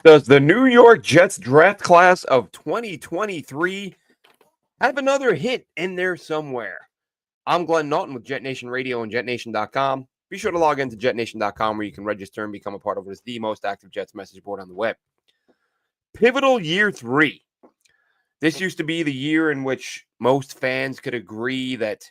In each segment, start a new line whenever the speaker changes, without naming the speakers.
Does the New York Jets draft class of 2023 have another hit in there somewhere? I'm Glenn Naughton with Jet Nation Radio and JetNation.com. Be sure to log into JetNation.com where you can register and become a part of what is the most active Jets message board on the web. Pivotal year 3. This used to be the year in which most fans could agree that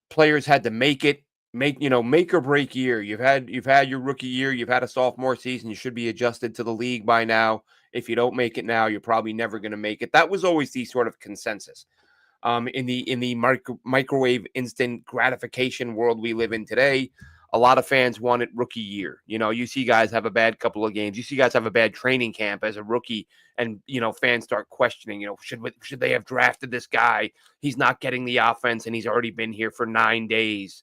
players had to make or break year. You've had your rookie year, you've had a sophomore season, you should be adjusted to the league by now. If you don't make it now, you're probably never going to make it. That was always the sort of consensus. In the microwave instant gratification world we live in today, a lot of fans want it rookie year. You see guys have a bad couple of games. You see guys have a bad training camp as a rookie, and fans start questioning. Should they have drafted this guy? He's not getting the offense, and he's already been here for 9 days.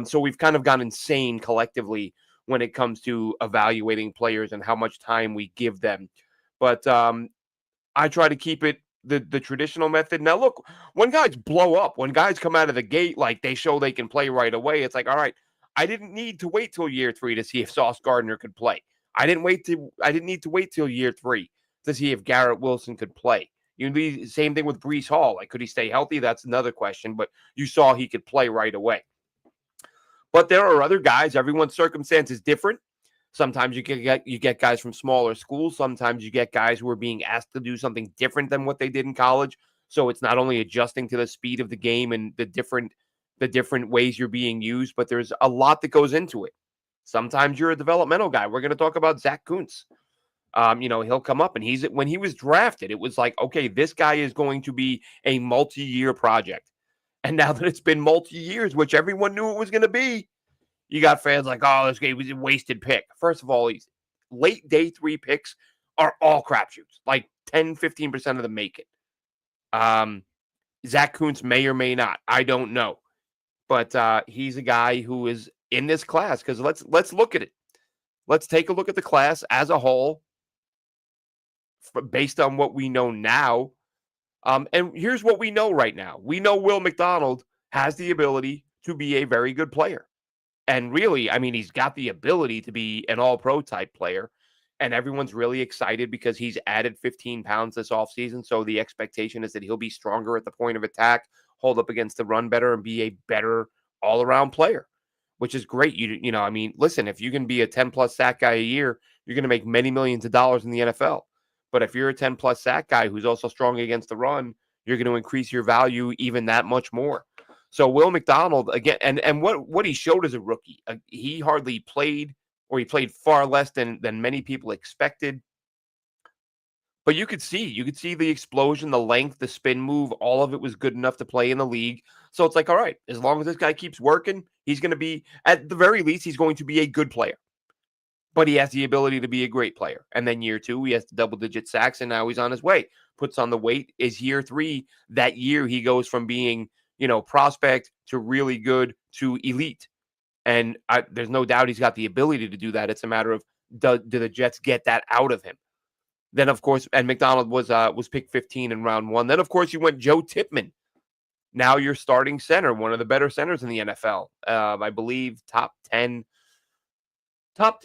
So we've kind of gone insane collectively when it comes to evaluating players and how much time we give them. But I try to keep it the traditional method. Now, look, when guys blow up, when guys come out of the gate like they show they can play right away, it's like, all right, I didn't need to wait till year 3 to see if Sauce Gardner could play. I didn't need to wait till year 3 to see if Garrett Wilson could play. The same thing with Breece Hall. Like, could he stay healthy? That's another question, but you saw he could play right away. But there are other guys. Everyone's circumstance is different. Sometimes you get guys from smaller schools. Sometimes you get guys who are being asked to do something different than what they did in college. So it's not only adjusting to the speed of the game and the different ways you're being used, but there's a lot that goes into it. Sometimes you're a developmental guy. We're going to talk about Zach Kuntz. He'll come up, and when he was drafted, it was like, okay, this guy is going to be a multi-year project. And now that it's been multi-years, which everyone knew it was going to be, you got fans like, oh, this guy was a wasted pick. First of all, these late day 3 picks are all crapshoots. Like 10, 15% of them make it. Zach Kuntz may or may not. I don't know. But he's a guy who is in this class, because let's look at it. Let's take a look at the class as a whole based on what we know now. And here's what we know right now. We know Will McDonald has the ability to be a very good player. And really, I mean, he's got the ability to be an all-pro type player. And everyone's really excited because he's added 15 pounds this offseason. So the expectation is that he'll be stronger at the point of attack, hold up against the run better, and be a better all-around player, which is great. Listen, if you can be a 10-plus sack guy a year, you're going to make many millions of dollars in the NFL. But if you're a 10-plus sack guy who's also strong against the run, you're going to increase your value even that much more. So Will McDonald, again, and what he showed as a rookie, he hardly played, or he played far less than many people expected. But you could see the explosion, the length, the spin move, all of it was good enough to play in the league. So it's like, all right, as long as this guy keeps working, he's going to be, at the very least, he's going to be a good player. But he has the ability to be a great player. And then year 2, he has double-digit sacks, and now he's on his way. Puts on the weight. Is year 3, that year he goes from being, prospect to really good to elite. And there's no doubt he's got the ability to do that. It's a matter of, do the Jets get that out of him? Then, of course, and McDonald was picked 15 in round 1. Then, of course, you went Joe Tippmann. Now you're starting center, one of the better centers in the NFL. I believe top 10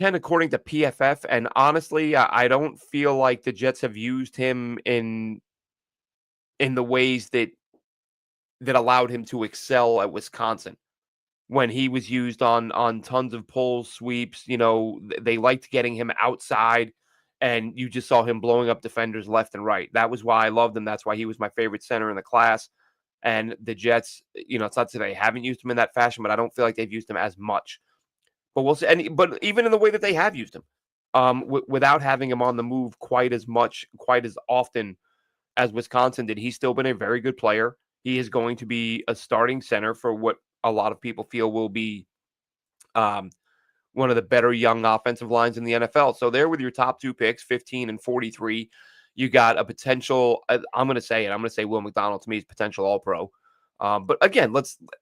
according to PFF. And honestly, I don't feel like the Jets have used him in the ways that allowed him to excel at Wisconsin. When he was used on tons of pulls, sweeps, they liked getting him outside, and you just saw him blowing up defenders left and right. That was why I loved him. That's why he was my favorite center in the class. And the Jets, it's not that they haven't used him in that fashion, but I don't feel like they've used him as much. But we'll see. But even in the way that they have used him, without having him on the move quite as often as Wisconsin did, he's still been a very good player. He is going to be a starting center for what a lot of people feel will be one of the better young offensive lines in the NFL. So there with your top 2 picks, 15 and 43, you got a potential, I'm going to say Will McDonald to me is potential all-pro. But again,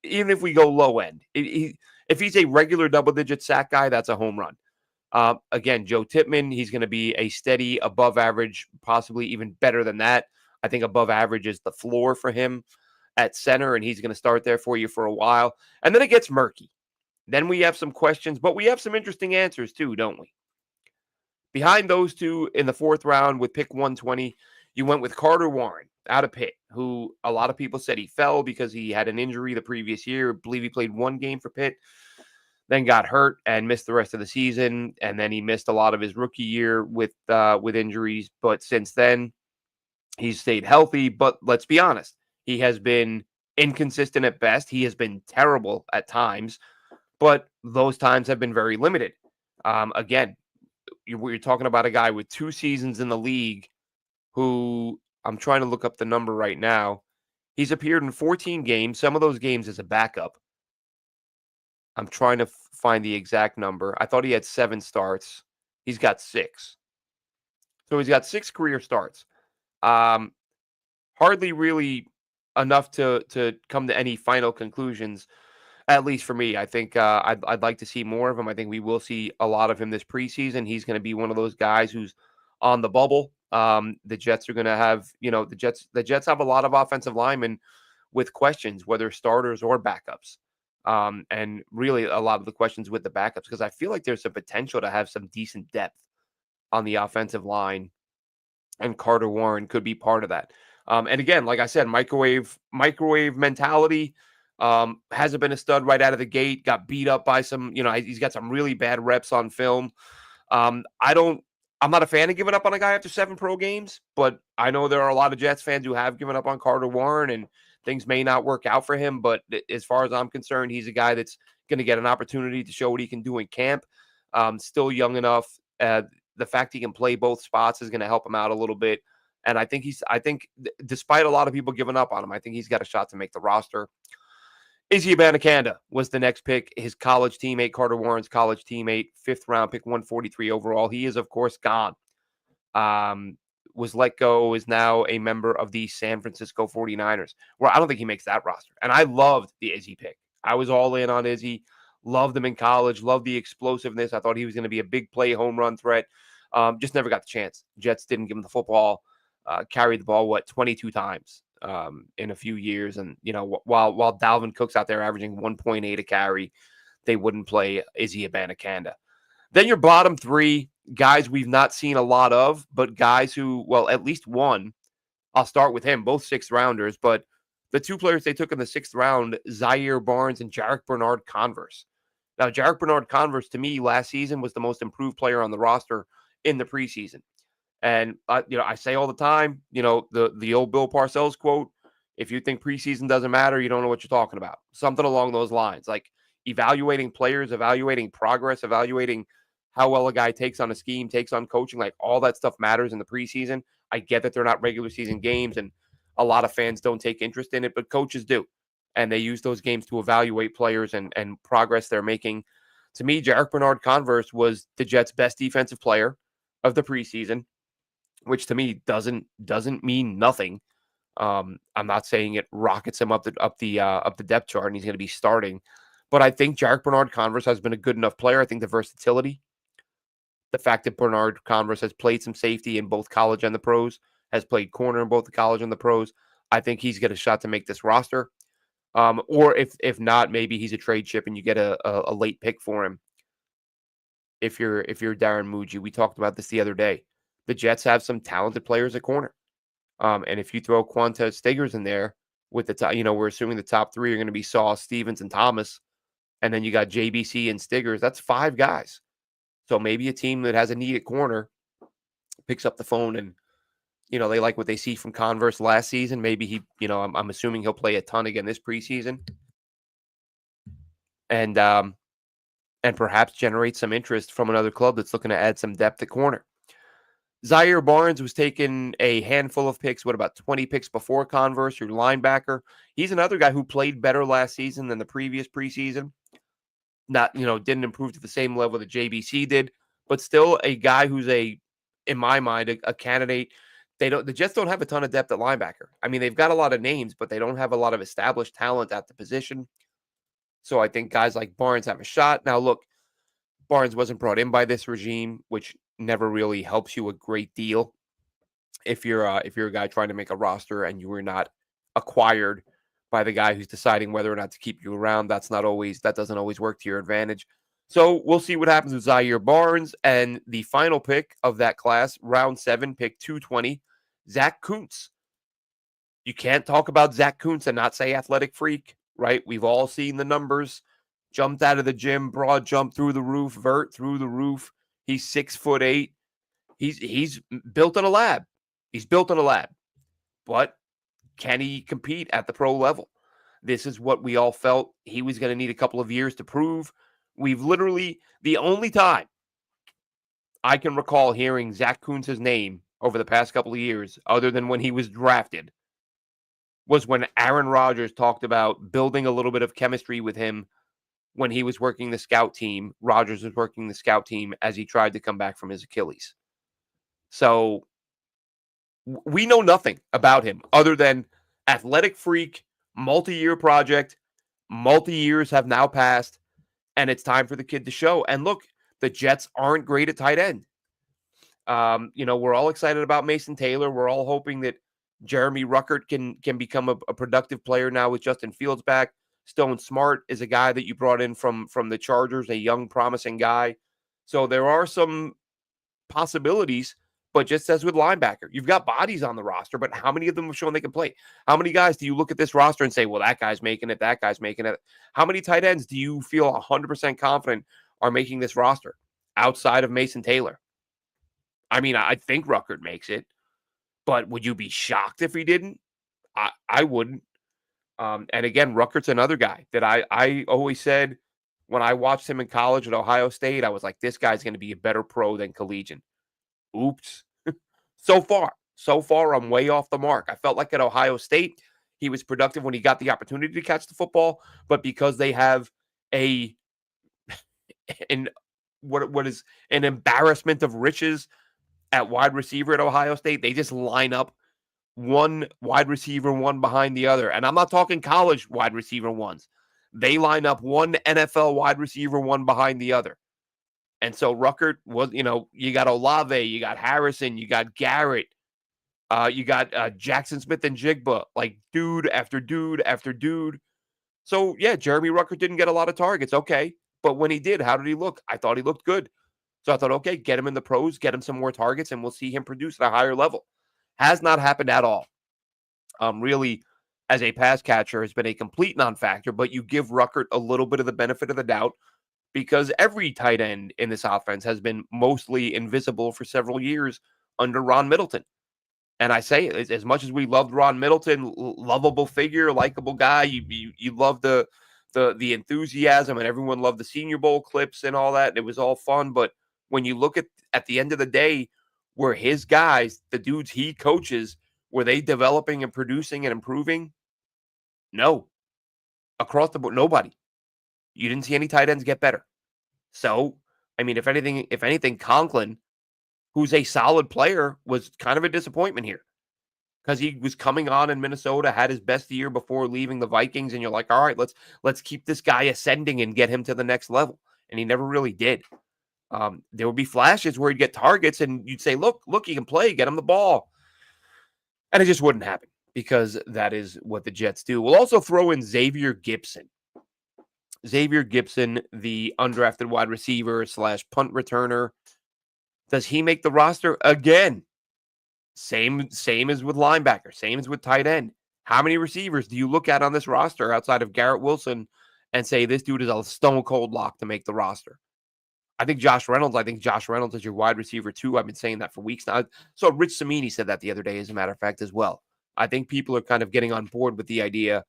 even if we go low end, if he's a regular double-digit sack guy, that's a home run. Again, Joe Tippmann, he's going to be a steady above average, possibly even better than that. I think above average is the floor for him at center, and he's going to start there for you for a while. And then it gets murky. Then we have some questions, but we have some interesting answers too, don't we? Behind those two in the fourth round with pick 120, you went with Carter Warren out of Pitt, who a lot of people said he fell because he had an injury the previous year. I believe he played one game for Pitt, then got hurt and missed the rest of the season, and then he missed a lot of his rookie year with injuries. But since then, he's stayed healthy. But let's be honest, he has been inconsistent at best. He has been terrible at times, but those times have been very limited. Again, you're talking about a guy with 2 seasons in the league who I'm trying to look up the number right now. He's appeared in 14 games, some of those games as a backup. I'm trying to find the exact number. I thought he had 7 starts. He's got 6. So he's got 6 career starts. Hardly really enough to come to any final conclusions, at least for me. I think I'd like to see more of him. I think we will see a lot of him this preseason. He's going to be one of those guys who's on the bubble. The Jets are going to have, the Jets have a lot of offensive linemen with questions, whether starters or backups. And really a lot of the questions with the backups, because I feel like there's some potential to have some decent depth on the offensive line, and Carter Warren could be part of that. And again, like I said, microwave mentality. Hasn't been a stud right out of the gate. Got beat up by some, he's got some really bad reps on film. I'm not a fan of giving up on a guy after 7 pro games, but I know there are a lot of Jets fans who have given up on Carter Warren, and things may not work out for him. But as far as I'm concerned, he's a guy that's going to get an opportunity to show what he can do in camp. Still young enough. The fact he can play both spots is going to help him out a little bit. And I think despite a lot of people giving up on him, I think he's got a shot to make the roster. Izzy Abanikanda was the next pick. His college teammate, Carter Warren's college teammate, 5th round pick, 143 overall. He is, of course, gone. Was let go, is now a member of the San Francisco 49ers, where I don't think he makes that roster. And I loved the Izzy pick. I was all in on Izzy. Loved him in college. Loved the explosiveness. I thought he was going to be a big play home run threat. Just never got the chance. Jets didn't give him the football. Carried the ball, 22 times in a few years. And, while Dalvin Cook's out there averaging 1.8 a carry, they wouldn't play Izzy Abanikanda. Then your bottom 3, guys we've not seen a lot of, but guys who, at least one, I'll start with him, both 6th rounders, but the 2 players they took in the 6th round, Zaire Barnes and Jarek Bernard-Converse. Now, Jarek Bernard-Converse, to me, last season was the most improved player on the roster in the preseason. And, I say all the time, the old Bill Parcells quote, if you think preseason doesn't matter, you don't know what you're talking about. Something along those lines, like evaluating players, evaluating progress, evaluating how well a guy takes on a scheme, takes on coaching, like all that stuff matters in the preseason. I get that they're not regular season games and a lot of fans don't take interest in it, but coaches do. And they use those games to evaluate players and progress they're making. To me, Jarek Bernard-Converse was the Jets' best defensive player of the preseason, which to me doesn't mean nothing. I'm not saying it rockets him up the depth chart and he's going to be starting, but I think Jarek Bernard-Converse has been a good enough player. I think the versatility, the fact that Bernard-Converse has played some safety in both college and the pros, has played corner in both the college and the pros, I think he's got a shot to make this roster. Or if not, maybe he's a trade chip and you get a late pick for him. If you're Darren Muji, we talked about this the other day. The Jets have some talented players at corner. And if you throw Quantez Stiggers in there with the top, we're assuming the top 3 are going to be Sauce, Stevens, and Thomas. And then you got JBC and Stiggers. That's 5 guys. So maybe a team that has a need at corner picks up the phone and, they like what they see from Converse last season. Maybe he, I'm assuming he'll play a ton again this preseason. And perhaps generate some interest from another club that's looking to add some depth at corner. Zaire Barnes was taking a handful of picks, about 20 picks before Converse, your linebacker. He's another guy who played better last season than the previous preseason. Not, didn't improve to the same level that JBC did, but still a guy who's in my mind, a candidate. The Jets don't have a ton of depth at linebacker. I mean, they've got a lot of names, but they don't have a lot of established talent at the position. So I think guys like Barnes have a shot. Now, look, Barnes wasn't brought in by this regime, which never really helps you a great deal. If you're a guy trying to make a roster and you were not acquired by the guy who's deciding whether or not to keep you around, that doesn't always work to your advantage. So we'll see what happens with Zaire Barnes. And the final pick of that class, round 7, pick 220, Zach Kuntz. You can't talk about Zach Kuntz and not say athletic freak, right? We've all seen the numbers. Jumped out of the gym, broad jump through the roof, vert through the roof. He's 6'8". He's built in a lab. He's built in a lab. But can he compete at the pro level? This is what we all felt he was going to need a couple of years to prove. We've literally, the only time I can recall hearing Zach Kuntz's name over the past couple of years, other than when he was drafted, was when Aaron Rodgers talked about building a little bit of chemistry with him when he was working the scout team. Rodgers was working the scout team as he tried to come back from his Achilles. So we know nothing about him other than athletic freak, multi-year project. Multi-years have now passed, and it's time for the kid to show. And look, the Jets aren't great at tight end. We're all excited about Mason Taylor. We're all hoping that Jeremy Ruckert can become a productive player now with Justin Fields back. Stone Smart is a guy that you brought in from the Chargers, a young, promising guy. So there are some possibilities, but just as with linebacker, you've got bodies on the roster, but how many of them have shown they can play? How many guys do you look at this roster and say, well, that guy's making it, that guy's making it? How many tight ends do you feel 100% confident are making this roster outside of Mason Taylor? I mean, I think Ruckert makes it, but would you be shocked if he didn't? I wouldn't. And again, Ruckert's another guy that I always said when I watched him in college at Ohio State, I was like, this guy's going to be a better pro than collegiate. Oops. So far, I'm way off the mark. I felt like at Ohio State, he was productive when he got the opportunity to catch the football, but because they have what is an embarrassment of riches at wide receiver at Ohio State, they just line up one wide receiver, one behind the other. And I'm not talking college wide receiver ones. They line up one NFL wide receiver, one behind the other. And so Ruckert was, you got Olave, you got Harrison, you got Garrett, you got Jackson Smith and Jigba, like dude after dude after dude. So, yeah, Jeremy Ruckert didn't get a lot of targets. Okay. But when he did, how did he look? I thought he looked good. So I thought, okay, get him in the pros, get him some more targets, and we'll see him produce at a higher level. Has not happened at all. Really, as a pass catcher, has been a complete non-factor, but you give Ruckert a little bit of the benefit of the doubt because every tight end in this offense has been mostly invisible for several years under Ron Middleton. And I say, as much as we loved Ron Middleton, lovable figure, likable guy, you love the enthusiasm, and everyone loved the Senior Bowl clips and all that. And it was all fun. But when you look at the end of the day, were his guys, the dudes he coaches, were they developing and producing and improving? No. Across the board, nobody. You didn't see any tight ends get better. So, I mean, if anything, Conklin, who's a solid player, was kind of a disappointment here because he was coming on in Minnesota, had his best year before leaving the Vikings, and you're like, all right, let's keep this guy ascending and get him to the next level. And he never really did. There would be flashes where he'd get targets and you'd say, look, he can play, get him the ball. And it just wouldn't happen because that is what the Jets do. We'll also throw in Xavier Gipson. Xavier Gipson, the undrafted wide receiver / punt returner. Does he make the roster? Again, same as with linebacker, same as with tight end. How many receivers do you look at on this roster outside of Garrett Wilson and say this dude is a stone cold lock to make the roster? I think Josh Reynolds is your wide receiver too. I've been saying that for weeks now. So Rich Samini said that the other day, as a matter of fact, as well. I think people are kind of getting on board with the idea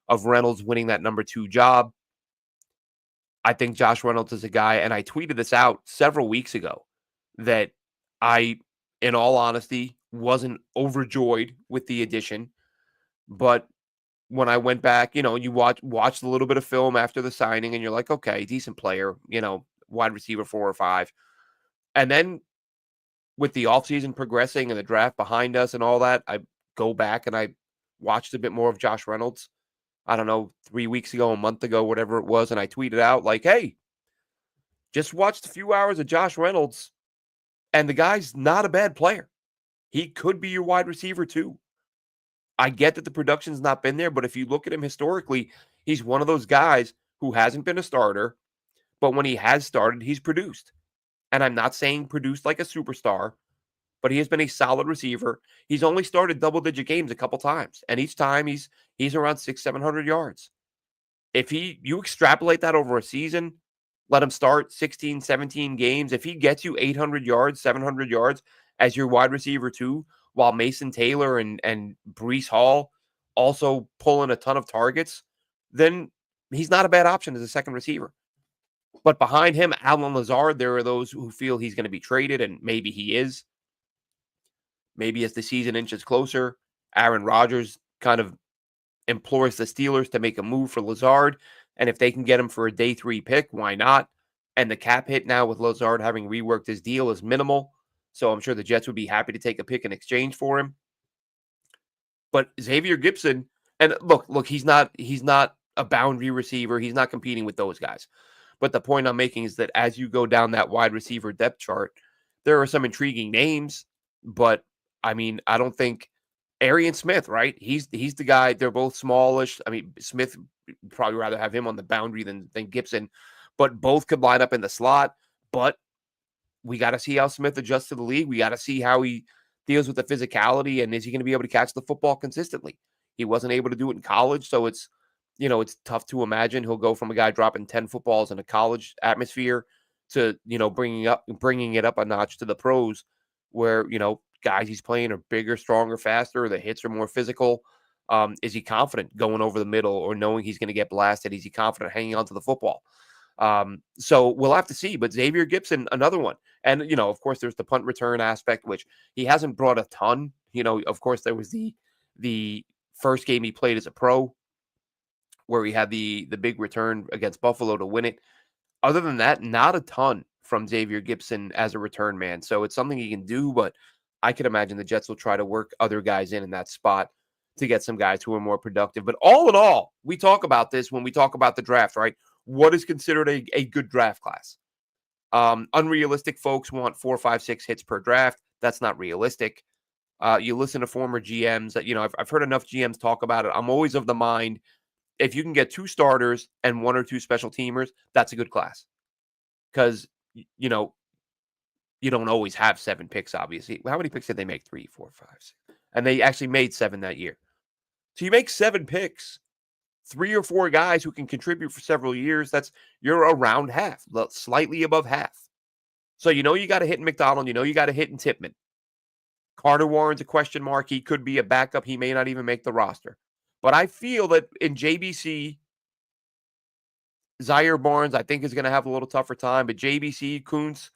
of Reynolds winning that number 2 job. I think Josh Reynolds is a guy, and I tweeted this out several weeks ago, that I, in all honesty, wasn't overjoyed with the addition. But when I went back, you watched a little bit of film after the signing, and you're like, okay, decent player, wide receiver 4 or 5. And then with the offseason progressing and the draft behind us and all that, I go back and I watched a bit more of Josh Reynolds. I don't know, 3 weeks ago, a month ago, whatever it was. And I tweeted out like, hey, just watched a few hours of Josh Reynolds and the guy's not a bad player. He could be your wide receiver too. I get that the production's not been there, but if you look at him historically, he's one of those guys who hasn't been a starter, but when he has started, he's produced. And I'm not saying produced like a superstar, but he has been a solid receiver. He's only started double-digit games a couple times, and each time he's around 600-700 yards. If you extrapolate that over a season, let him start 16, 17 games. If he gets you 800 yards, 700 yards as your wide receiver too, while Mason Taylor and Breece Hall also pulling a ton of targets, then he's not a bad option as a second receiver. But behind him, Allen Lazard, there are those who feel he's going to be traded, and maybe he is. Maybe as the season inches closer, Aaron Rodgers kind of implores the Steelers to make a move for Lazard. And if they can get him for a day 3 pick, why not? And the cap hit now with Lazard having reworked his deal is minimal. So I'm sure the Jets would be happy to take a pick in exchange for him. But Xavier Gipson, and look, he's not a boundary receiver. He's not competing with those guys. But the point I'm making is that as you go down that wide receiver depth chart, there are some intriguing names. But I mean, I don't think Arian Smith, right? He's the guy. They're both smallish. I mean, Smith probably rather have him on the boundary than Gipson, but both could line up in the slot. But we got to see how Smith adjusts to the league. We got to see how he deals with the physicality, and is he going to be able to catch the football consistently? He wasn't able to do it in college, so it's tough to imagine he'll go from a guy dropping 10 footballs in a college atmosphere to bringing it up a notch to the pros, where guys he's playing are bigger, stronger, faster. The hits are more physical. Is he confident going over the middle or knowing he's going to get blasted? Is he confident hanging on to the football? So we'll have to see. But Xavier Gipson, another one. And, of course, there's the punt return aspect, which he hasn't brought a ton. Of course, there was the first game he played as a pro where he had the big return against Buffalo to win it. Other than that, not a ton from Xavier Gipson as a return man. So it's something he can do, but I can imagine the Jets will try to work other guys in that spot to get some guys who are more productive. But all in all, we talk about this when we talk about the draft, right? What is considered a good draft class? Unrealistic folks want 4, 5, 6 hits per draft. That's not realistic. You listen to former GMs that, I've heard enough GMs talk about it. I'm always of the mind, if you can get 2 starters and 1 or 2 special teamers, that's a good class. Because, you don't always have 7 picks, obviously. How many picks did they make? 3, 4, 5, 6. And they actually made 7 that year. So you make 7 picks, 3 or 4 guys who can contribute for several years. You're around half, slightly above half. So you got to hit in McDonald. You got to hit in Tippmann. Carter Warren's a question mark. He could be a backup. He may not even make the roster. But I feel that in JBC, Zaire Barnes, I think, is going to have a little tougher time. But JBC, Kuntz,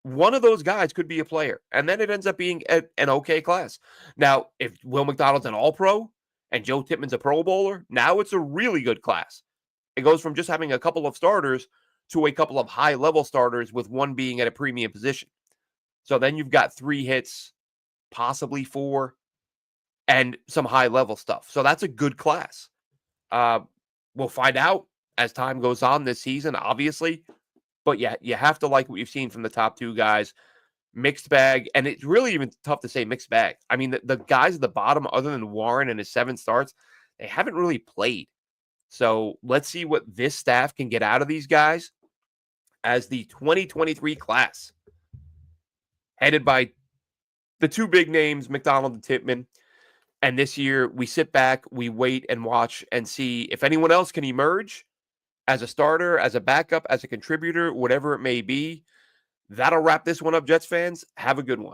one of those guys could be a player. And then it ends up being an okay class. Now, if Will McDonald's an all-pro and Joe Tippmann's a pro bowler, now it's a really good class. It goes from just having a couple of starters to a couple of high-level starters with one being at a premium position. So then you've got 3 hits, possibly 4, and some high-level stuff. So that's a good class. We'll find out as time goes on this season, obviously. But yeah, you have to like what you've seen from the top 2 guys. Mixed bag. And it's really even tough to say mixed bag. I mean, the guys at the bottom, other than Warren and his 7 starts, they haven't really played. So let's see what this staff can get out of these guys as the 2023 class, headed by the 2 big names, McDonald and Tippmann. And this year, we sit back, we wait and watch and see if anyone else can emerge as a starter, as a backup, as a contributor, whatever it may be. That'll wrap this one up, Jets fans. Have a good one.